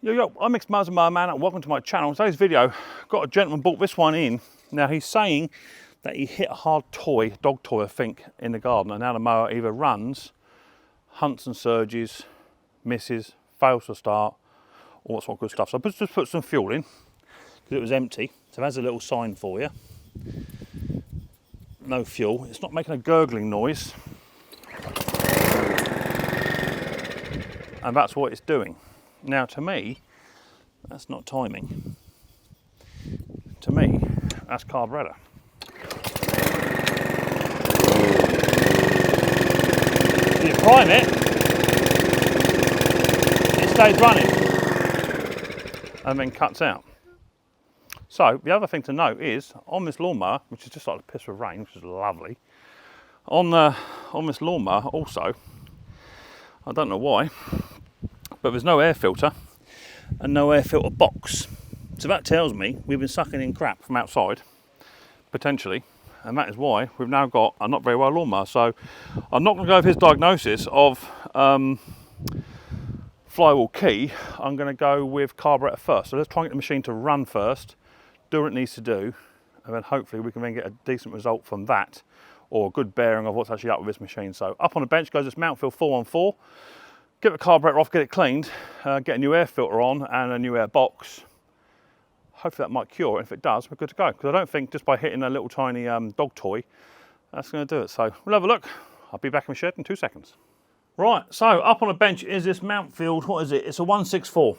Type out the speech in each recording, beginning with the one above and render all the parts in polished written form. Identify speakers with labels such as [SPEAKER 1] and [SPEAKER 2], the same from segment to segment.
[SPEAKER 1] Yo, I'm Micks Mowers and Mower Man, and welcome to my channel. Today's video, got a gentleman bought this one in. Now he's saying that he hit a hard toy, dog toy I think, in the garden, and now the mower either runs, hunts and surges, misses, fails to start, all that sort of good stuff. So I just put some fuel in, because it was empty. So there's a little sign for you. No fuel, it's not making a gurgling noise. And that's what it's doing. Now to me, that's not timing. To me, that's carburetor. You prime it, it stays running and then cuts out. So the other thing to note is, on this lawnmower, which is just like a piss of rain, which is lovely, on this lawnmower also, I don't know why, but there's no air filter and no air filter box. So that tells me we've been sucking in crap from outside, potentially, and that is why we've now got a not very well lawnmower. So I'm not going to go with his diagnosis of flywheel key. I'm going to go with carburetor first. So let's try and get the machine to run first, do what it needs to do, and then hopefully we can then get a decent result from that, or a good bearing of what's actually up with this machine. So up on the bench goes this Mountfield 414. Get the carburetor off, get it cleaned, get a new air filter on and a new air box. Hopefully that might cure it. If it does, we're good to go. Because I don't think just by hitting a little tiny dog toy, that's going to do it. So we'll have a look. I'll be back in the shed in 2 seconds. Right, so up on the bench is this Mountfield, what is it? It's a 164.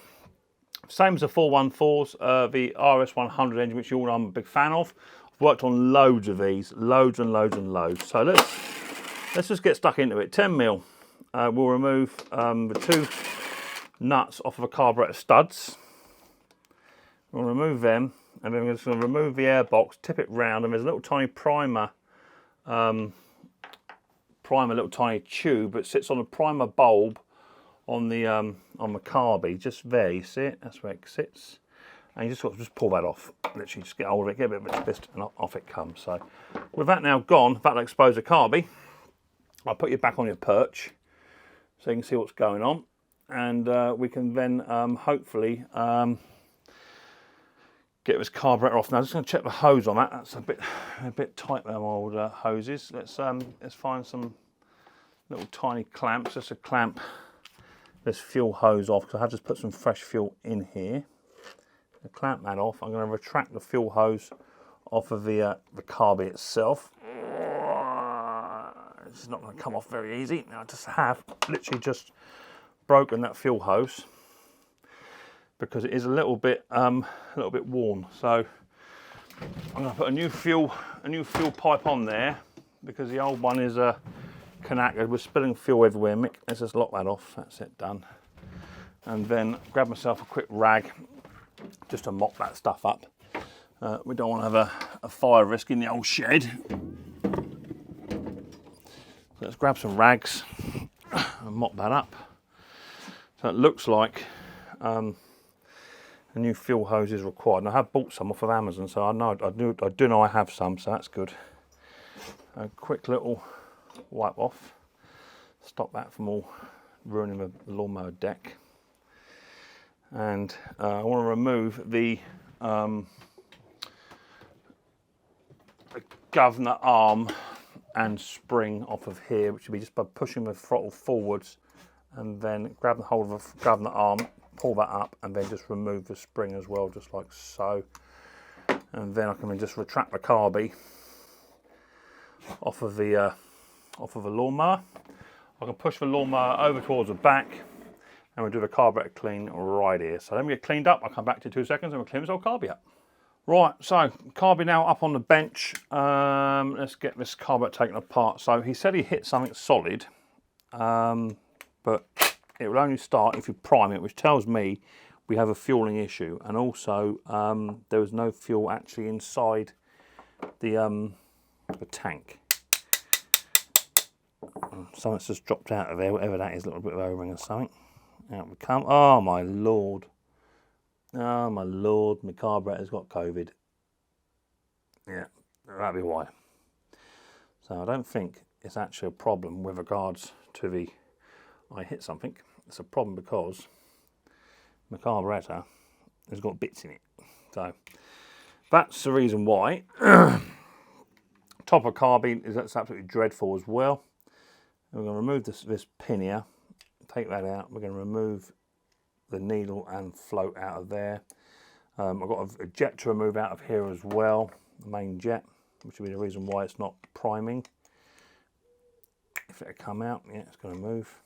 [SPEAKER 1] Same as the 414s, the RS100 engine, which you all know I'm a big fan of. I've worked on loads of these, loads and loads and loads. So let's just get stuck into it. 10mm. We'll remove the 2 nuts off of the carburetor studs. We'll remove them, and then we're just going to remove the air box, tip it round, and there's a little tiny primer, little tiny tube that sits on a primer bulb on the carby, just there. You see it? That's where it sits, and you just got to just pull that off. Literally, just get hold of it, get a bit of a twist, and off it comes. So, with that now gone, that'll expose the carby. I'll put you back on your perch, so you can see what's going on, and we can then hopefully get this carburetor off. Now I'm just going to check the hose on that. That's a bit tight, them old hoses. Let's find some little tiny clamps just to clamp this fuel hose off, because I have just put some fresh fuel in here. To clamp that off, I'm going to retract the fuel hose off of the carby itself. It's not going to come off very easy. Now I just have literally just broken that fuel hose because it is a little bit worn. So I'm going to put a new fuel pipe on there, because the old one is knackered. We're spilling fuel everywhere. Mick, let's just lock that off. That's it, done. And then grab myself a quick rag just to mop that stuff up. We don't want to have a fire risk in the old shed. Let's grab some rags and mop that up. So it looks like a new fuel hose is required. And I have bought some off of Amazon, so I do know I have some, so that's good. A quick little wipe off. Stop that from all ruining the lawnmower deck. And I want to remove the governor arm and spring off of here, which would be just by pushing the throttle forwards and then grab the hold of the governor arm, pull that up, and then just remove the spring as well, just like so. And then I can just retract the carby off of the lawnmower. I can push the lawnmower over towards the back, and we'll do the carburetor clean right here. So let me get cleaned up. I'll come back to 2 seconds and we'll clean this old carby up. Right, so carby now up on the bench. Let's get this carburetor taken apart. So he said he hit something solid, but it will only start if you prime it, which tells me we have a fueling issue. And also there was no fuel actually inside the tank. Something's just dropped out of there, whatever that is, a little bit of O-ring or something. Out we come. Oh my lord. Oh my lord, my carburetor's got COVID. Yeah, that'd be why. So I don't think it's actually a problem with regards to I hit something. It's a problem because My carburettor has got bits in it. So that's the reason why. Top of carbine is that's absolutely dreadful as well. And we're going to remove this pin here, take that out. We're going to remove the needle and float out of there. I've got a jet to remove out of here as well, the main jet, which will be the reason why it's not priming. If it come out, yeah, it's going to move.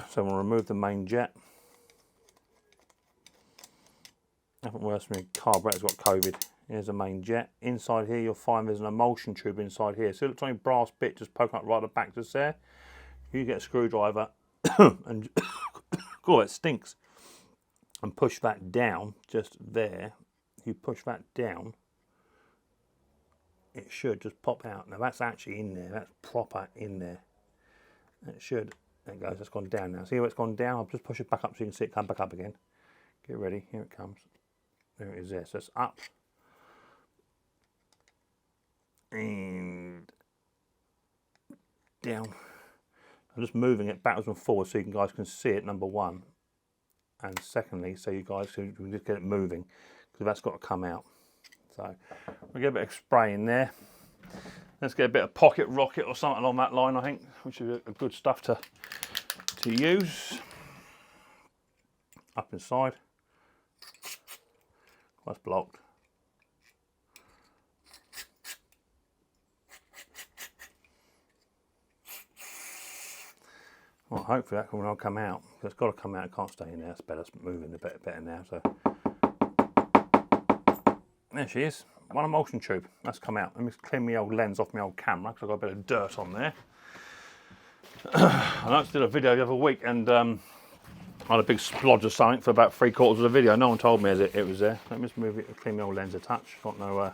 [SPEAKER 1] So we'll remove the main jet. Nothing worse than my carburetor's got COVID. Here's the main jet. Inside here you'll find there's an emulsion tube inside here. See the tiny brass bit just poking up right at the back just there? You get a screwdriver and oh, it stinks. And push that down just there. You push that down, it should just pop out. Now that's actually in there, that's proper in there. It should, there it goes, it's gone down now. See how it's gone down? I'll just push it back up so you can see it come back up again. Get ready, here it comes. There it is there, so it's up. And down. I'm just moving it backwards and forwards so you guys can see it, number one. And secondly, so you guys can just get it moving, because that's got to come out. So we'll get a bit of spray in there. Let's get a bit of pocket rocket or something along that line, I think, which is a good stuff to use. Up inside. That's blocked. Well, hopefully that will come out. It's got to come out. It can't stay in there. It's better. It's moving a bit better now. So there she is. One emulsion tube. That's come out. Let me clean my old lens off my old camera because I've got a bit of dirt on there. I just did a video the other week and I had a big splodge of something for about 3/4 of the video. No one told me it was there. Let me just move it. Clean my old lens a touch. Got no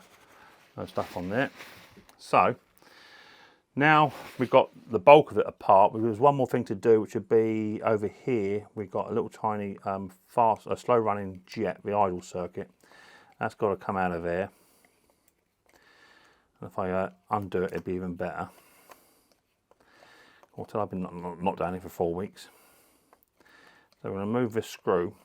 [SPEAKER 1] stuff on there. So. Now we've got the bulk of it apart. There's one more thing to do, which would be over here. We've got a little tiny slow running jet, the idle circuit. That's got to come out of there. And if I undo it, it'd be even better. Until I've been not down here for 4 weeks. So we're going to remove this screw.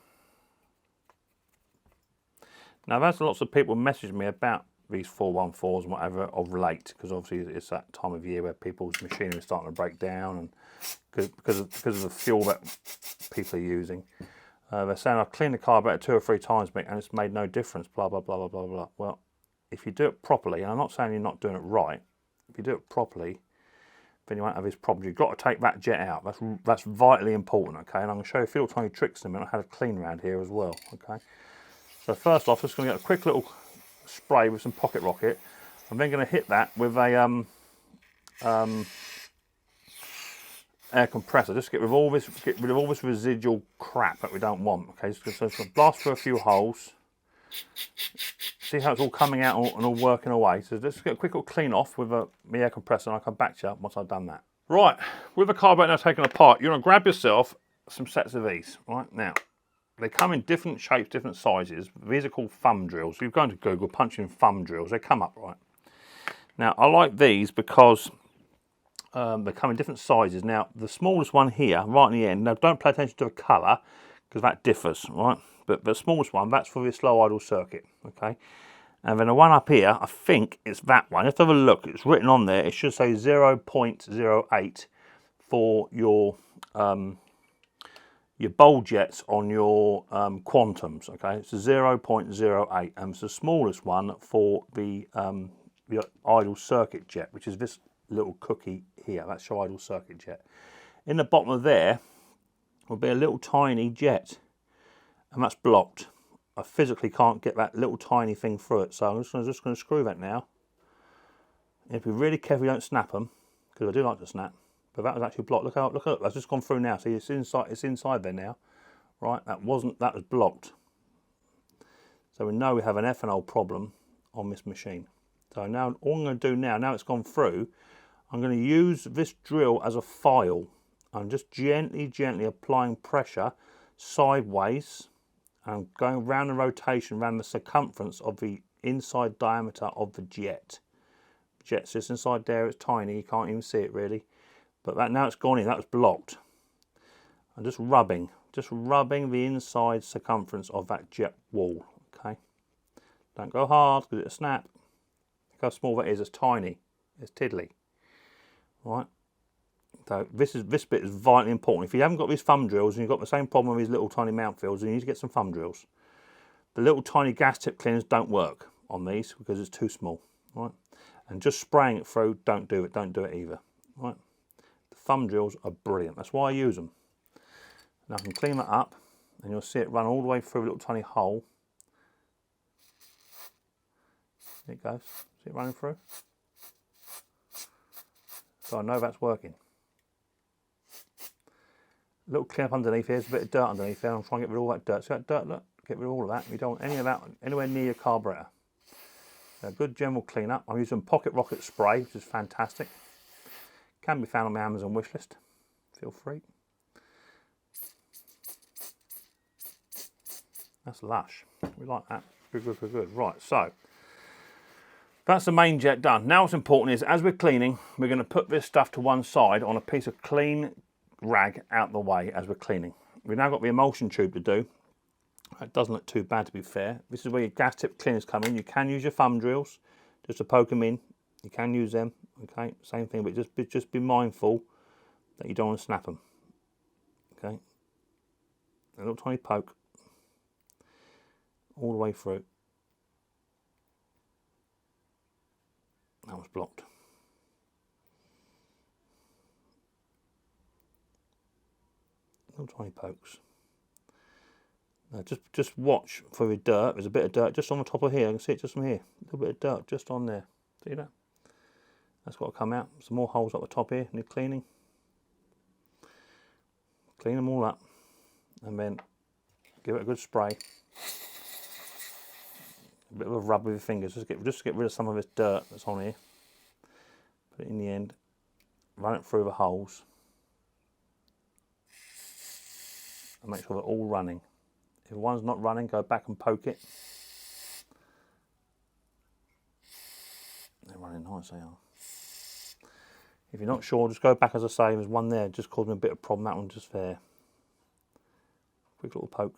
[SPEAKER 1] Now I've had lots of people message me about these 414s and whatever of late, because obviously it's that time of year where people's machinery is starting to break down, and because of the fuel that people are using. They're saying I've cleaned the carburetor 2 or 3 times, Mick, and it's made no difference, blah, blah, blah, blah, blah, blah. Well, if you do it properly, and I'm not saying you're not doing it right, if you do it properly, then you won't have these problems. You've got to take that jet out. That's vitally important, okay? And I'm going to show you a few little tiny tricks in a minute. I had a clean around here as well, okay? So first off, just going to get a quick little spray with some pocket rocket. I'm then going to hit that with a air compressor. Just get rid of all this residual crap that we don't want. Okay, so it's going to blast through a few holes. See how it's all coming out and all working away. So just get a quick little clean off with my air compressor, and I'll come back to you once I've done that. Right, with the carburetor now taken apart, you're going to grab yourself some sets of these. Right now, they come in different shapes, different sizes. These are called thumb drills. If you go into Google, punch in thumb drills, they come up right. Now, I like these because they come in different sizes. Now, the smallest one here, right in the end, now don't pay attention to the colour, because that differs, right? But the smallest one, that's for the slow idle circuit, okay? And then the one up here, I think it's that one. Let's have a look. It's written on there. It should say 0.08 for your bowl jets on your quantums, okay? It's a 0.08, and it's the smallest one for the idle circuit jet, which is this little cookie here. That's your idle circuit jet. In the bottom of there will be a little tiny jet, and that's blocked. I physically can't get that little tiny thing through it, so I'm just going to screw that now. And if you're really careful, you don't snap them, because I do like to snap. But that was actually blocked. Look out! Look out! That's just gone through now. See, it's inside. It's inside there now, right? That was blocked. So we know we have an F&O problem on this machine. So now all I'm going to do now it's gone through, I'm going to use this drill as a file. I'm just gently applying pressure sideways and going around the rotation, around the circumference of the inside diameter of the jet. Jet's just inside there. It's tiny. You can't even see it really. But that now it's gone in. That was blocked. I'm just rubbing just rubbing the inside circumference of that jet wall, okay? Don't go hard because it'll snap. Look how small that is, it's tiny, it's tiddly, right? So this bit is vitally important. If you haven't got these thumb drills and you've got the same problem with these little tiny Mountfields, you need to get some thumb drills. The little tiny gas tip cleaners don't work on these because it's too small, right? And just spraying it through, don't do it either, right? The thumb drills are brilliant, that's why I use them. Now I can clean that up and you'll see it run all the way through a little tiny hole. There it goes, see it running through? So I know that's working. A little clean up underneath here, there's a bit of dirt underneath there. I'm trying to get rid of all that dirt. See that dirt, look? Get rid of all of that. You don't want any of that anywhere near your carburetor. A good general clean up. I'm using Pocket Rocket spray, which is fantastic. Can be found on my Amazon wish list. Feel free. That's lush. We like that. Good, good, good, good. Right, so that's the main jet done. Now what's important is, as we're cleaning, we're going to put this stuff to one side on a piece of clean rag out the way as we're cleaning. We've now got the emulsion tube to do. It doesn't look too bad, to be fair. This is where your gas tip cleaners come in. You can use your thumb drills just to poke them in. You can use them, okay? Same thing, but just be mindful that you don't want to snap them, okay? A little tiny poke all the way through. That was blocked. Little tiny pokes. Now just watch for the dirt. There's a bit of dirt just on the top of here. I can see it just from here. A little bit of dirt just on there. See that? That's got to come out. Some more holes up the top here. Need cleaning. Clean them all up, and then give it a good spray. A bit of a rub with your fingers. Just get rid of some of this dirt that's on here. Put it in the end. Run it through the holes. And make sure they're all running. If one's not running, go back and poke it. They're running nice, they are. If you're not sure, just go back, as I say. There's one there, just caused me a bit of problem. That one just there. Quick little poke.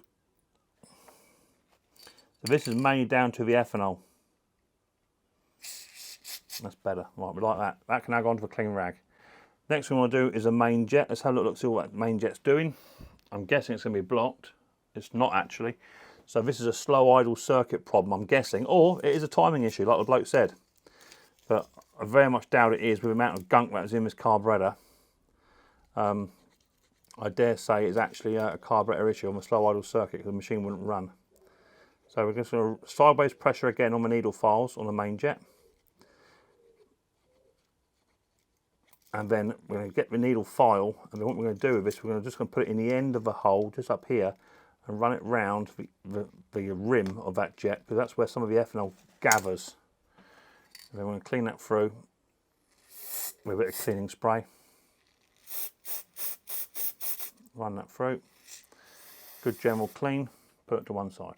[SPEAKER 1] So this is mainly down to the ethanol. That's better. Right, we like that. That can now go onto a clean rag. Next thing we want to do is a main jet. Let's have a look, see what that main jet's doing. I'm guessing it's going to be blocked. It's not actually. So this is a slow idle circuit problem, I'm guessing. Or it is a timing issue, like the bloke said. But I very much doubt it is with the amount of gunk that's in this carburetor. I dare say it's actually a carburetor issue on the slow idle circuit because the machine wouldn't run. So we're just going to sideways pressure again on the needle files on the main jet. And then we're going to get the needle file, and then what we're going to do with this, we're just going to put it in the end of the hole, just up here, and run it round the rim of that jet, because that's where some of the ethanol gathers. And then we're going to clean that through with a bit of cleaning spray. Run that through. Good general clean, put it to one side.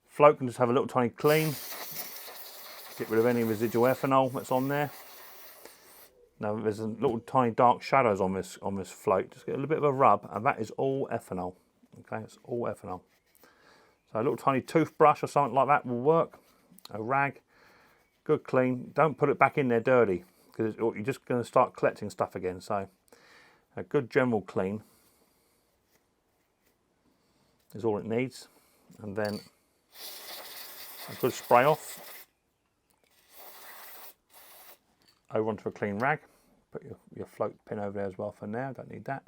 [SPEAKER 1] Float can just have a little tiny clean, get rid of any residual ethanol that's on there. Now there's a little tiny dark shadows on this float. Just get a little bit of a rub, and that is all ethanol. Okay, it's all ethanol. So a little tiny toothbrush or something like that will work. A rag, good clean. Don't put it back in there dirty, because you're just going to start collecting stuff again. So a good general clean is all it needs, and then a good spray off over onto a clean rag. Put your float pin over there as well for now, don't need that.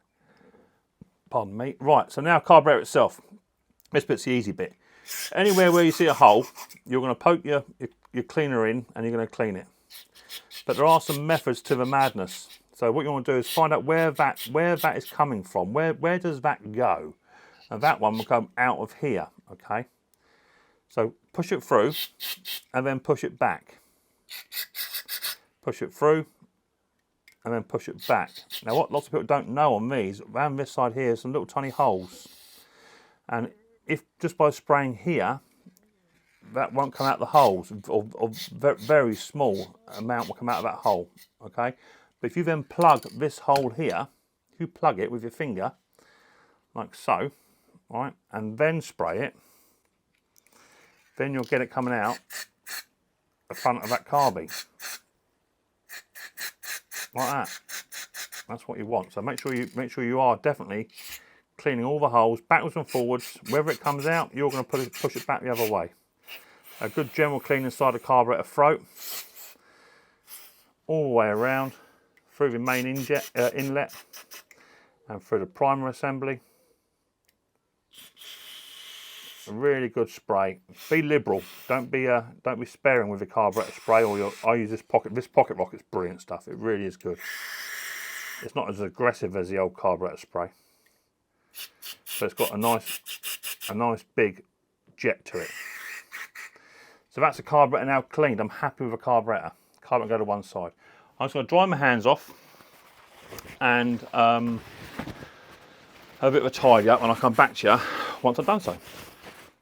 [SPEAKER 1] Pardon me. Right, so now carburetor itself. This bit's the easy bit. Anywhere where you see a hole, you're going to poke your cleaner in and you're going to clean it. But there are some methods to the madness. So what you want to do is find out where that is coming from. Where does that go? And that one will come out of here, okay? So push it through and then push it back. Push it through and then push it back. Now what lots of people don't know on these, around this side here, some little tiny holes. And if just by spraying here, that won't come out the holes, or very small amount will come out of that hole, okay? But if you then plug this hole here, if you plug it with your finger, like so, right, and then spray it, then you'll get it coming out the front of that carby, like that. That's what you want. So make sure you are definitely cleaning all the holes backwards and forwards. Wherever it comes out, you're going to push it back the other way. A good general clean inside the carburetor throat, all the way around, through the main inlet, and through the primer assembly. A really good spray. Be liberal. Don't be sparing with the carburetor spray. Or I use this pocket rocket's brilliant stuff. It really is good. It's not as aggressive as the old carburetor spray, but it's got a nice big jet to it. So that's the carburetor now cleaned. I'm happy with the carburetor. Carburetor go to one side. I'm just going to dry my hands off and have a bit of a tidy up, and I'll come back to you once I've done so.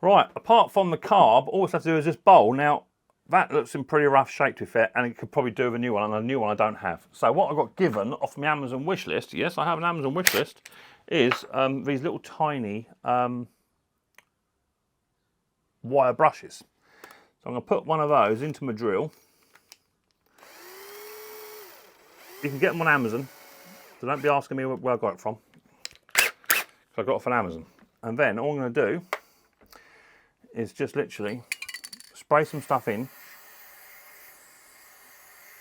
[SPEAKER 1] Right, apart from the carb, all we have to do is this bowl. Now, that looks in pretty rough shape to be fair, and it could probably do with a new one, and a new one I don't have. So what I got given off my Amazon wish list, yes, I have an Amazon wish list, is these little tiny wire brushes. So I'm going to put one of those into my drill. You can get them on Amazon, so don't be asking me where I got it from. So I got it from Amazon. And then all I'm going to do is just literally spray some stuff in,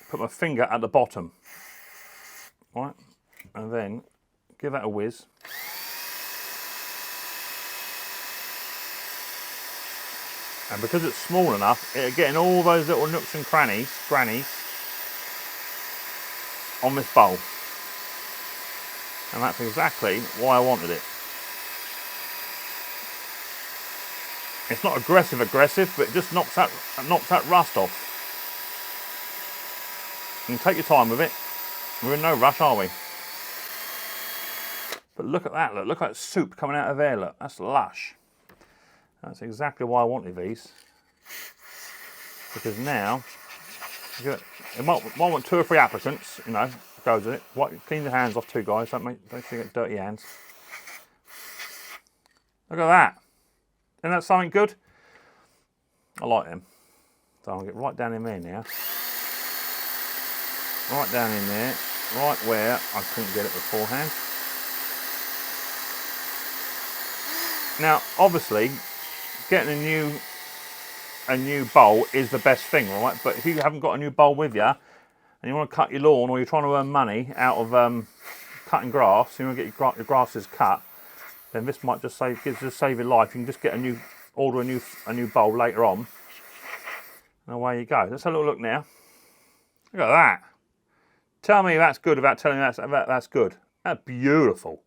[SPEAKER 1] put my finger at the bottom, right, and then give that a whiz. And because it's small enough, it'll get in all those little nooks and crannies on this bowl. And that's exactly why I wanted it. It's not aggressive, but it just knocks that rust off. You can take your time with it. We're in no rush, are we? But look at that, look at that soup coming out of there, look. That's lush. That's exactly why I wanted these. Because now, it might want 2 or 3 applicants, you know, goes with it. Clean your hands off too, guys. Don't get dirty hands. Look at that. Isn't that something good? I like them. So I'll get right down in there now. Right down in there, right where I couldn't get it beforehand. Now, obviously, getting a new bowl is the best thing, right? But if you haven't got a new bowl with you, and you want to cut your lawn, or you're trying to earn money out of cutting grass, you want to get your grasses cut, then this might just save your life. You can just order a new bowl later on, and away you go. Let's have a little look now. Look at that. Tell me that's good without telling me that's good. That's beautiful.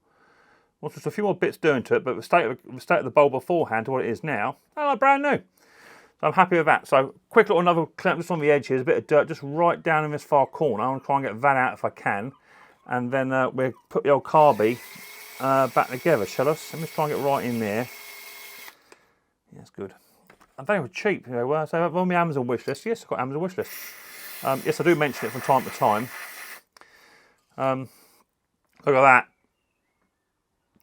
[SPEAKER 1] Well, just a few more bits doing to it, but the state of the bowl beforehand to what it is now, they look brand new. So I'm happy with that. So quick little another clean up just on the edge here. There's a bit of dirt just right down in this far corner. I want to try and get that out if I can, and then we'll put the old carby back together, shall us? Let me try and get right in there. Yeah, that's good. And they were cheap, you know. So on my Amazon wish list, yes, I've got Amazon wish list. Yes, I do mention it from time to time. Look at that.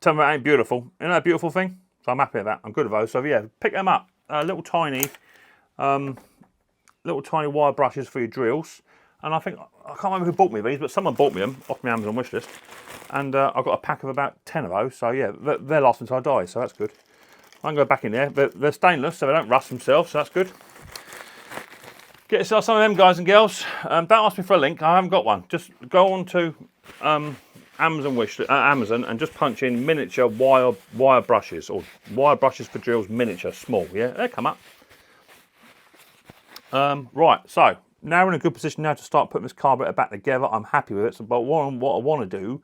[SPEAKER 1] Tell me that ain't beautiful. Isn't that a beautiful thing? So I'm happy with that. I'm good with those. So yeah, pick them up. Little tiny wire brushes for your drills. And I can't remember who bought me these, but someone bought me them off my Amazon wish list. And I've got a pack of about 10 of those. So yeah, they'll last until I die. So that's good. I can go back in there. They're stainless, so they don't rust themselves. So that's good. Get yourself some of them, guys and girls. Don't ask me for a link. I haven't got one. Just go on to Amazon and just punch in miniature wire brushes, or wire brushes for drills, miniature, small. Yeah, they come up. Right, so now we're in a good position now to start putting this carburetor back together. I'm happy with it. So, but what I want to do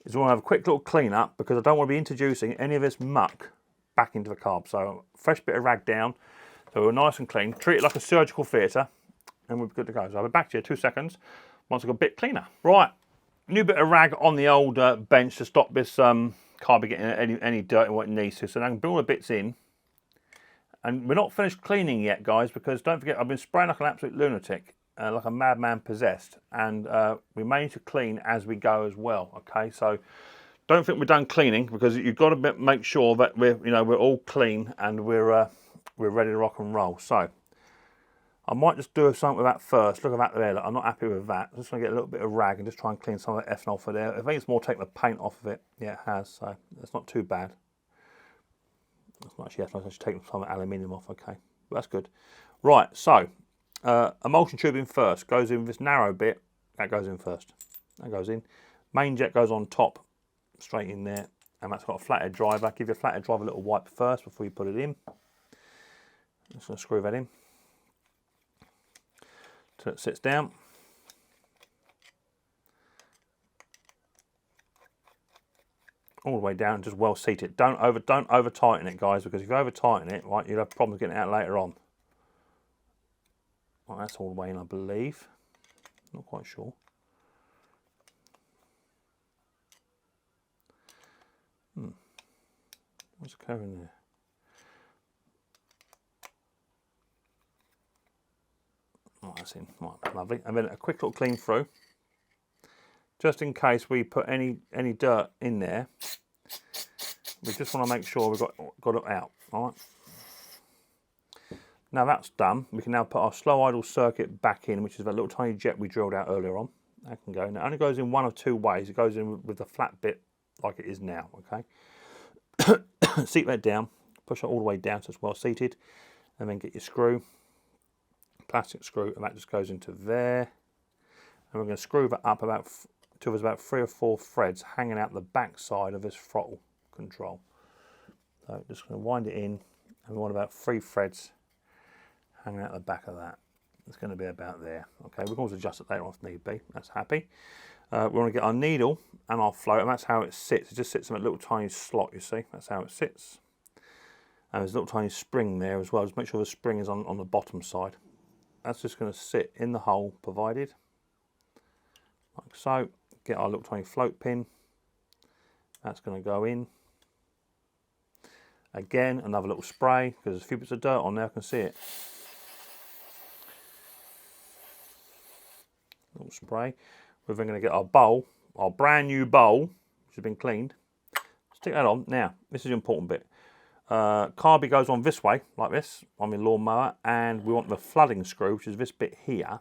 [SPEAKER 1] is I want to have a quick little clean up, because I don't want to be introducing any of this muck back into the carb. So fresh bit of rag down, so we're nice and clean. Treat it like a surgical theatre, and we're good to go. So I'll be back to you in 2 seconds once I've got a bit cleaner. Right, new bit of rag on the old bench to stop this carb getting any dirt in what it needs to. So now I can bring all the bits in. And we're not finished cleaning yet, guys, because don't forget, I've been spraying like an absolute lunatic, like a madman possessed. And we may need to clean as we go as well, okay? So don't think we're done cleaning, because you've got to make sure that we're all clean and we're ready to rock and roll. So I might just do something with that first. Look at that there. Look, I'm not happy with that. I'm just going to get a little bit of rag and just try and clean some of that effing off of there. I think it's more taking the paint off of it. Yeah, it has. So it's not too bad. It's not actually effing. I should take some of the aluminium off. Okay, but that's good. Right. So emulsion tubing first goes in this narrow bit. That goes in first. That goes in. Main jet goes on top, straight in there, and that's got a flathead driver. Give your flathead driver a little wipe first before you put it in. Just going to screw that in till it sits down. All the way down, just well seated. Don't over tighten it, guys, because if you over tighten it, right, you'll have problems getting it out later on. Well, that's all the way in, I believe. Not quite sure. What's occurring there? Oh, that's in. Right, lovely. And then a quick little clean through, just in case we put any dirt in there. We just want to make sure we've got it out. All right. Now that's done, we can now put our slow idle circuit back in, which is that little tiny jet we drilled out earlier on. That can go. Now it only goes in one of two ways. It goes in with the flat bit like it is now. Okay. Seat that down, push it all the way down so it's well seated, and then get your screw, plastic screw, and that just goes into there. And we're going to screw that up till there's about 3 or 4 threads hanging out the back side of this throttle control. So just going to wind it in, and we want about 3 threads hanging out the back of that. It's going to be about there. Okay, we can always adjust it later on if need be. That's happy. We want to get our needle and our float, and that's how it sits. It just sits in a little tiny slot, you see. That's how it sits. And there's a little tiny spring there as well. Just make sure the spring is on the bottom side. That's just going to sit in the hole provided, like so. Get our little tiny float pin. That's going to go in. Again, another little spray, because there's a few bits of dirt on there, I can see it. Little spray. We're then going to get our bowl, our brand new bowl, which has been cleaned. Stick that on. Now, this is the important bit. Carby goes on this way, like this, on my lawnmower, and we want the flooding screw, which is this bit here,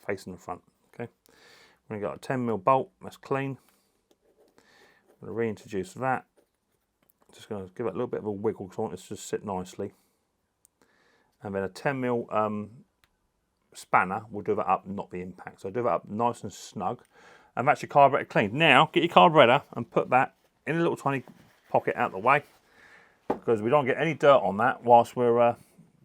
[SPEAKER 1] facing the front. Okay. We're going to get a 10mm bolt, that's clean. I'm going to reintroduce that. Just going to give it a little bit of a wiggle because I want this to sit nicely. And then a 10mm spanner will do that up, not the impact. So do that up nice and snug. And that's your carburetor cleaned. Now get your carburetor and put that in a little tiny pocket out the way, because we don't get any dirt on that whilst we're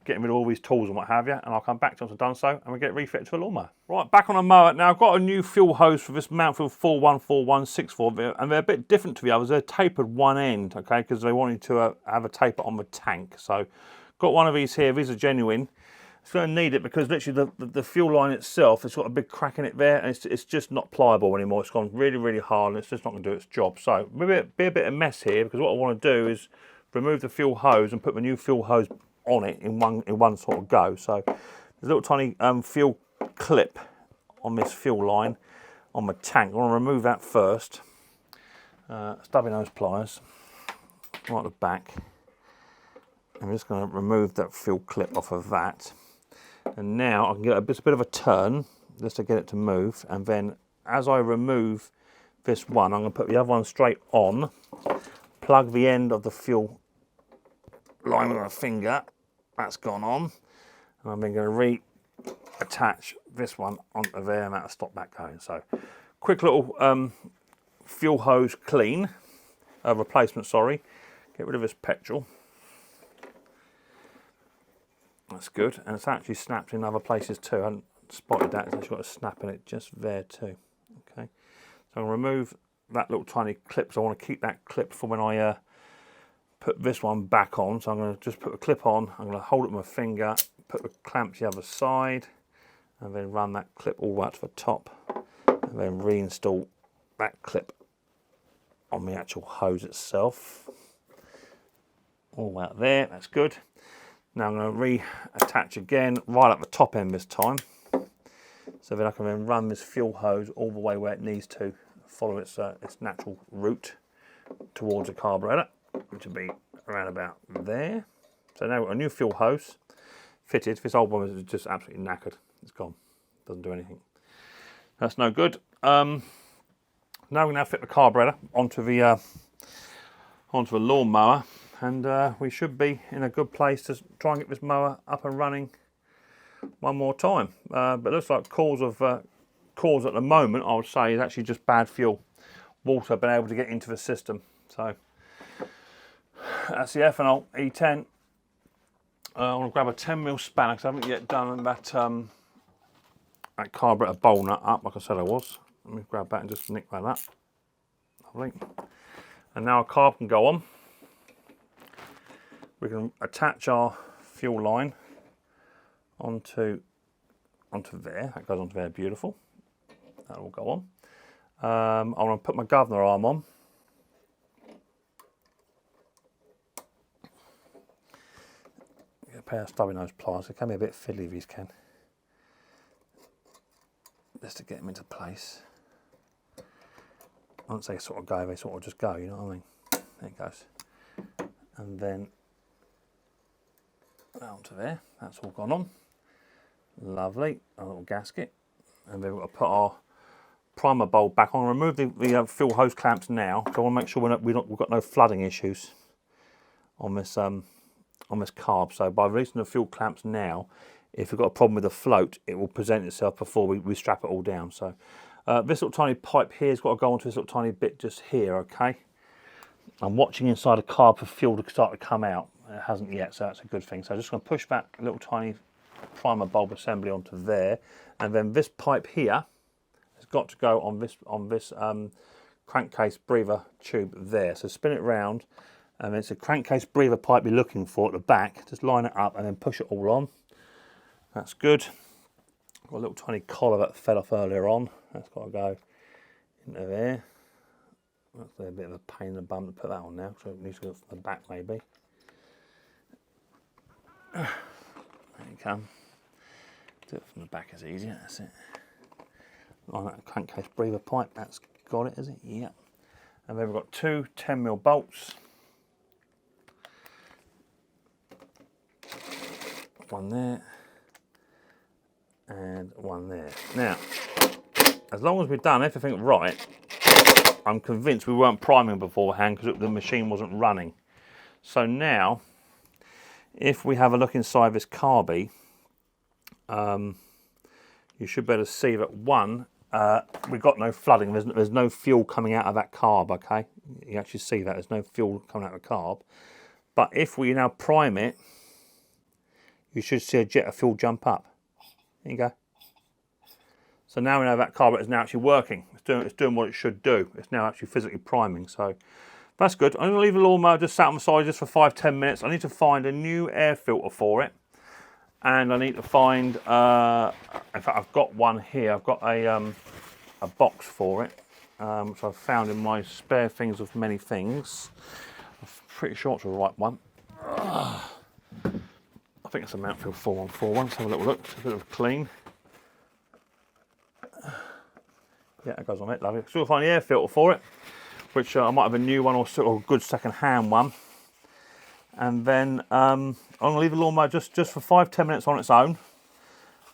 [SPEAKER 1] getting rid of all these tools and what have you. And I'll come back to once I've done so, and we get it refitted to a lawnmower. Right, back on a mower. Now I've got a new fuel hose for this Mountfield 414164, and they're a bit different to the others. They're tapered one end, okay, because they wanted to have a taper on the tank. So got one of these here. These are genuine. It's going to need it because literally the fuel line itself has got a big crack in it there, and it's just not pliable anymore. It's gone really, really hard, and it's just not going to do its job. So be a bit of mess here, because what I want to do is remove the fuel hose and put the new fuel hose on it in one sort of go. So there's a little tiny fuel clip on this fuel line on the tank. I want to remove that first. Stubbing those pliers right at the back. I'm just going to remove that fuel clip off of that. And now I can get a bit of a turn just to get it to move. And then as I remove this one, I'm going to put the other one straight on, plug the end of the fuel line with my finger. That's gone on. And I'm then going to reattach this one onto there, and that'll stop that going. So quick little fuel hose clean, replacement, sorry. Get rid of this petrol. That's good, and it's actually snapped in other places too. I hadn't spotted that. It's actually got a snap in it just there too. Okay, so I'm going to remove that little tiny clip. So I want to keep that clip for when I put this one back on. So I'm going to just put the clip on. I'm going to hold it with my finger, put the clamp to the other side, and then run that clip all the way up to the top, and then reinstall that clip on the actual hose itself. All the way up there. That's good. Now I'm going to reattach again right at the top end this time, so then I can then run this fuel hose all the way where it needs to, follow its natural route, towards the carburetor, which will be around about there. So now we've got a new fuel hose fitted. This old one is just absolutely knackered. It's gone. Doesn't do anything. That's no good. Now we're going to fit the carburetor onto the lawnmower, and we should be in a good place to try and get this mower up and running one more time. But it looks like cause at the moment, I would say, is actually just bad fuel. Water been able to get into the system. So that's the ethanol E10. I want to grab a 10mm spanner because I haven't yet done that carburetor bowl nut up like I said I was. Let me grab that and just nick that up. Lovely. And now our carb can go on. We can attach our fuel line onto there. That goes onto there, beautiful. That will go on. I'm going to put my governor arm on. Get a pair of stubby nose pliers. They can be a bit fiddly, these can. Just to get them into place. Once they sort of go, they sort of just go, you know what I mean? There it goes. And then onto there. That's all gone on. Lovely. A little gasket. And then we've got to put our primer bowl back on. Remove the fuel hose clamps now, so I want to make sure we've got no flooding issues on this carb. So by releasing the fuel clamps now, if we've got a problem with the float, it will present itself before we strap it all down. So this little tiny pipe here has got to go onto this little tiny bit just here, okay? I'm watching inside the carb for fuel to start to come out. It hasn't yet, so that's a good thing. So I'm just going to push that little tiny primer bulb assembly onto there, and then this pipe here has got to go on this crankcase breather tube there. So spin it round, and it's a crankcase breather pipe you're looking for at the back. Just line it up and then push it all on. That's good. Got a little tiny collar that fell off earlier on. That's got to go into there. That's a bit of a pain in the bum to put that on now, so it needs to go from the back maybe. There you come. Do it from the back is easier, that's it. On that crankcase breather pipe, that's got it, is it? Yeah. And then we've got two 10mm bolts. One there. And one there. Now, as long as we've done everything right, I'm convinced we weren't priming beforehand because the machine wasn't running. So now, if we have a look inside this carby, you should be able to see that one, we've got no flooding. There's no fuel coming out of that carb, okay? You actually see that, there's no fuel coming out of the carb. But if we now prime it, you should see a jet of fuel jump up. There you go. So now we know that carburetor is now actually working. It's doing what it should do. It's now actually physically priming. So that's good. I'm going to leave the lawnmower just sat on the side just for 5-10 minutes. I need to find a new air filter for it. And I need to find, in fact I've got one here. I've got a box for it, which I've found in my spare things of many things. I'm pretty sure it's the right one. I think it's a Mountfield 4141. Let's have a little look. It's a bit of a clean. Yeah, it goes on it, lovely. So we'll find the air filter for it, which I might have a new one or sort of a good second-hand one. And then I'm going to leave the lawnmower just for 5-10 minutes on its own.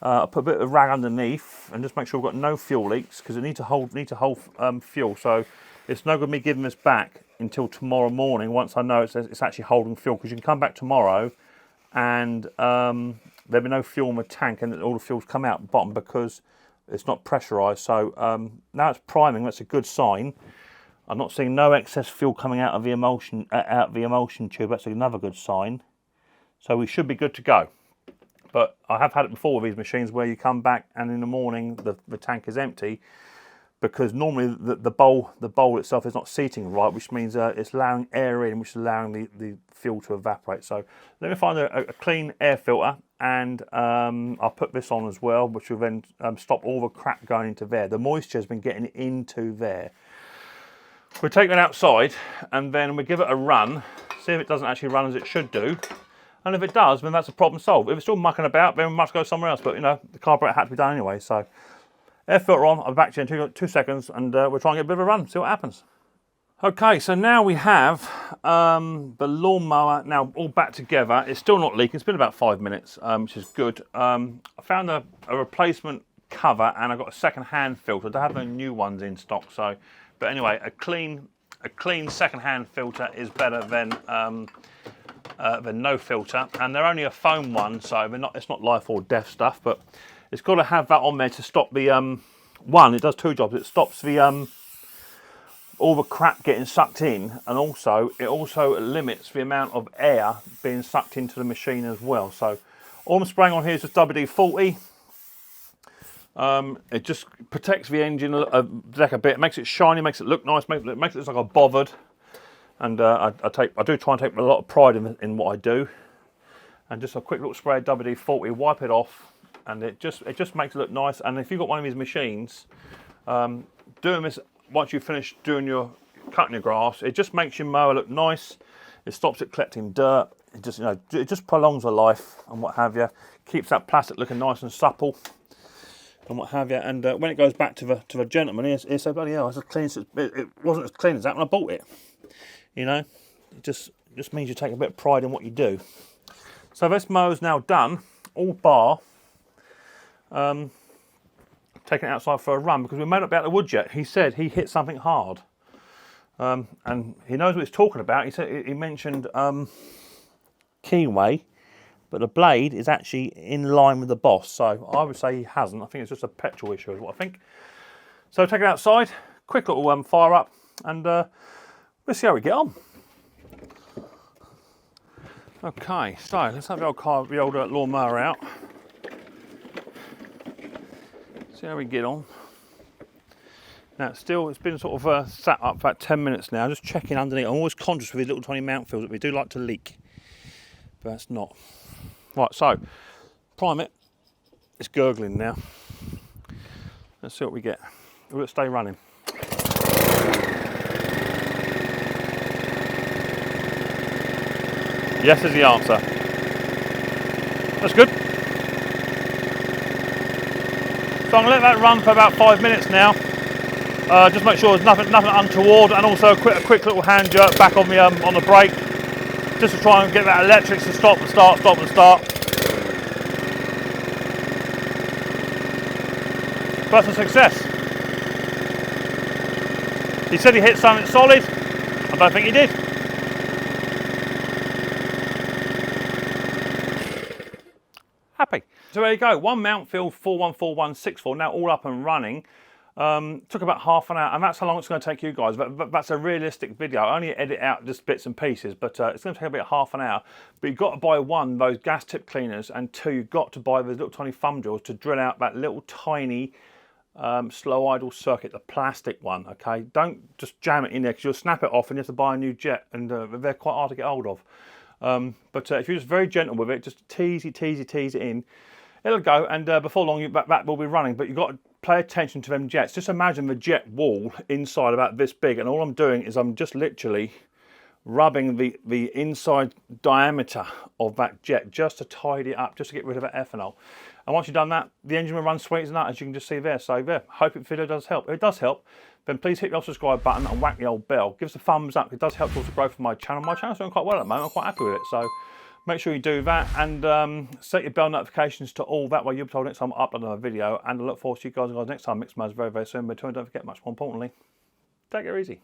[SPEAKER 1] I'll put a bit of rag underneath and just make sure we've got no fuel leaks because it needs to hold fuel. So it's no good me giving this back until tomorrow morning once I know it's actually holding fuel, because you can come back tomorrow and there'll be no fuel in the tank and all the fuel's come out the bottom because it's not pressurised. So now it's priming. That's a good sign. I'm not seeing no excess fuel coming out of the emulsion tube. That's another good sign. So we should be good to go. But I have had it before with these machines where you come back and in the morning the tank is empty, because normally the bowl itself is not seating right, which means it's allowing air in, which is allowing the fuel to evaporate. So let me find a clean air filter, and I'll put this on as well, which will then stop all the crap going into there. The moisture has been getting into there. We'll take that outside and then we give it a run, see if it doesn't actually run as it should do. And if it does, then that's a problem solved. If it's still mucking about, then we must go somewhere else. But you know, the carburetor had to be done anyway. So air filter on, I'll be back to you in two seconds, and we'll try and get a bit of a run, see what happens. Okay, so now we have the lawnmower now all back together. It's still not leaking. It's been about 5 minutes, which is good. I found a replacement cover, and I got a second-hand filter. I have no new ones in stock, so. But anyway, a clean second-hand filter is better than no filter, and they're only a foam one, so it's not life or death stuff. But it's got to have that on there to stop the one. It does two jobs. It stops the all the crap getting sucked in, and also it limits the amount of air being sucked into the machine as well. So all I'm spraying on here is just WD-40. It just protects the engine deck a bit, makes it shiny, makes it look nice, makes it look like I'm bothered. And I do try and take a lot of pride in what I do. And just a quick little spray of WD-40, wipe it off, and it just makes it look nice. And if you've got one of these machines, doing this once you finish doing your cutting your grass, it just makes your mower look nice. It stops it collecting dirt. It just prolongs the life and what have you. Keeps that plastic looking nice and supple and what have you. And when it goes back to the gentleman, he'll say, bloody hell, it wasn't as clean as that when I bought it. You know, it just means you take a bit of pride in what you do. So this mower's now done, all bar taking it outside for a run, because we may not be out of the woods yet. He said he hit something hard, and he knows what he's talking about. He mentioned keyway, but the blade is actually in line with the boss. So I would say he hasn't. I think it's just a petrol issue, is what I think. So take it outside, quick little fire up, and we'll see how we get on. Okay, so let's have the old lawnmower out. See how we get on. Now it's been sort of sat up for about 10 minutes now, just checking underneath. I'm always conscious with these little tiny Mountfields that we do like to leak, but that's not. Right, so prime it. It's gurgling now. Let's see what we get. Will it stay running? Yes is the answer. That's good. So I'm going to let that run for about 5 minutes now. Just make sure there's nothing untoward, and also a quick little hand jerk back on the brake, just to try and get that electrics to stop and start, stop and start. But that's a success. He said he hit something solid. I don't think he did. Happy. So there you go, one Mountfield 414164 now all up and running. Took about half an hour, and that's how long it's going to take you guys. But that's a realistic video. I only edit out just bits and pieces, but it's going to take about half an hour. But you've got to buy one, those gas tip cleaners, and two, you've got to buy those little tiny thumb drills to drill out that little tiny slow idle circuit, the plastic one. Okay, don't just jam it in there, because you'll snap it off and you have to buy a new jet, and they're quite hard to get hold of. But if you're just very gentle with it, just tease it in, it'll go, and before long that will be running. But you've got to pay attention to them jets. Just imagine the jet wall inside about this big, and all I'm doing is I'm just literally rubbing the inside diameter of that jet just to tidy it up, just to get rid of that ethanol. And once you've done that, the engine will run sweet as that, as you can just see there. So there, hope the video does help. If it does help, then please hit the old subscribe button and whack the old bell. Give us a thumbs up. It does help towards the growth of my channel. My channel's doing quite well at the moment. I'm quite happy with it. So make sure you do that, and set your bell notifications to all. That way you'll be told next time I upload another video. And I look forward to you guys next time. Micks Mowers very, very soon. But don't forget, much more importantly, take it easy.